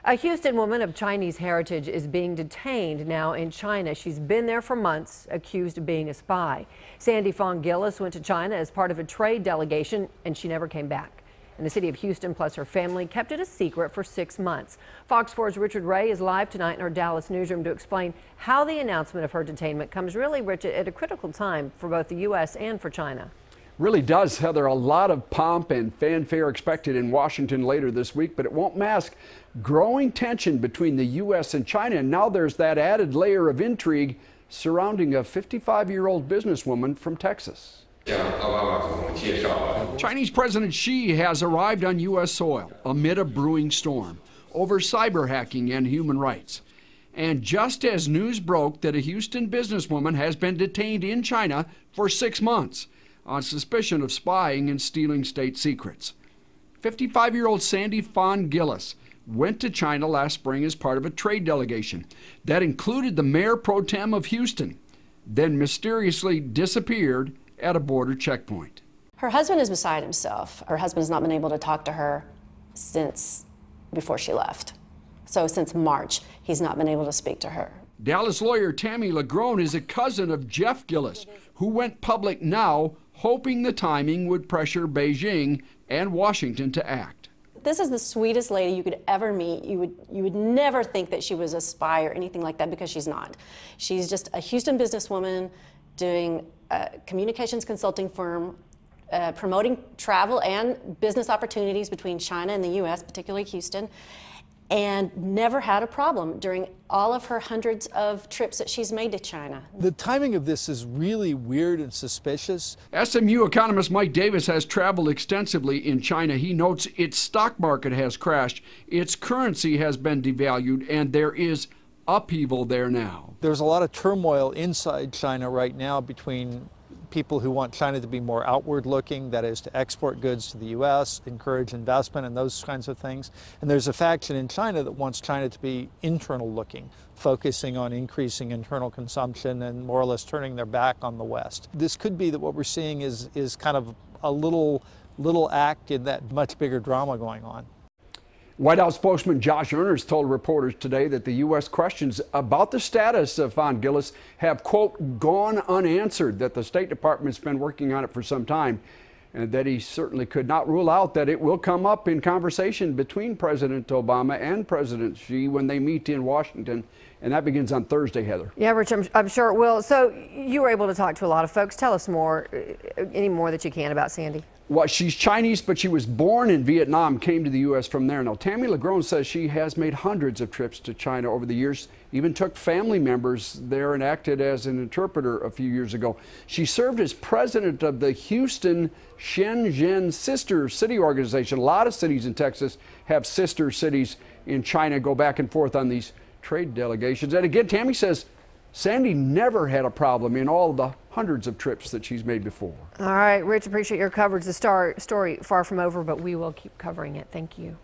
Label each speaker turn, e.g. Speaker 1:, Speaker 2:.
Speaker 1: A Houston woman of Chinese heritage is being detained now in China. She's been there for months, accused of being a spy. Sandy Fong Gillis went to China as part of a trade delegation, and she never came back. And the city of Houston plus her family kept it a secret for 6 months. Fox 4's Richard Ray is live tonight in our Dallas newsroom to explain how the announcement of her detainment comes really, Rich, at a critical time for both the U.S. and for China.
Speaker 2: Really does, Heather. A lot of pomp and fanfare expected in Washington later this week, but it won't mask growing tension between the U.S. and China. And now there's that added layer of intrigue surrounding a 55-year-old businesswoman from Texas. Chinese President Xi has arrived on U.S. soil amid a brewing storm over cyber hacking and human rights. And just as news broke that a Houston businesswoman has been detained in China for 6 months on suspicion of spying and stealing state secrets. 55-year-old Sandy Fong Gillis went to China last spring as part of a trade delegation that included the mayor pro tem of Houston, then mysteriously disappeared at a border checkpoint.
Speaker 3: Her husband is beside himself. Her husband has not been able to talk to her since before she left. So since March, he's not been able to speak to her.
Speaker 2: Dallas lawyer Tammy Lagrone is a cousin of Jeff Gillis, who went public now, hoping the timing would pressure Beijing and Washington to act.
Speaker 3: This is the sweetest lady you could ever meet. You would never think that she was a spy or anything like that, because she's not. She's just a Houston businesswoman doing a communications consulting firm, promoting travel and business opportunities between China and the U.S., particularly Houston, and never had a problem during all of her hundreds of trips that she's made to China.
Speaker 4: The timing of this is really weird and suspicious.
Speaker 2: SMU economist Mike Davis has traveled extensively in China. He notes its stock market has crashed, its currency has been devalued, and there is upheaval there now.
Speaker 4: There's a lot of turmoil inside China right now between people who want China to be more outward looking, that is to export goods to the U.S., encourage investment and those kinds of things. And there's a faction in China that wants China to be internal looking, focusing on increasing internal consumption and more or less turning their back on the West. This could be that what we're seeing is kind of a little act in that much bigger drama going on.
Speaker 2: White House spokesman Josh Earnest told reporters today that the U.S. questions about the status of Fong Gillis have, quote, gone unanswered, that the State Department's been working on it for some time, and that he certainly could not rule out that it will come up in conversation between President Obama and President Xi when they meet in Washington. And that begins on Thursday, Heather.
Speaker 1: Yeah, Rich, I'm sure it will. So you were able to talk to a lot of folks. Tell us more, any more that you can about Sandy.
Speaker 2: Well, she's Chinese, but she was born in Vietnam, came to the U.S. from there. Now, Tammy Lagrone says she has made hundreds of trips to China over the years, even took family members there and acted as an interpreter a few years ago. She served as president of the Houston Shenzhen Sister City Organization. A lot of cities in Texas have sister cities in China, go back and forth on these trade delegations. And again, Tammy says Sandy never had a problem in all the hundreds of trips that she's made before.
Speaker 1: All right, Rich, appreciate your coverage. The story far from over, but we will keep covering it. Thank you.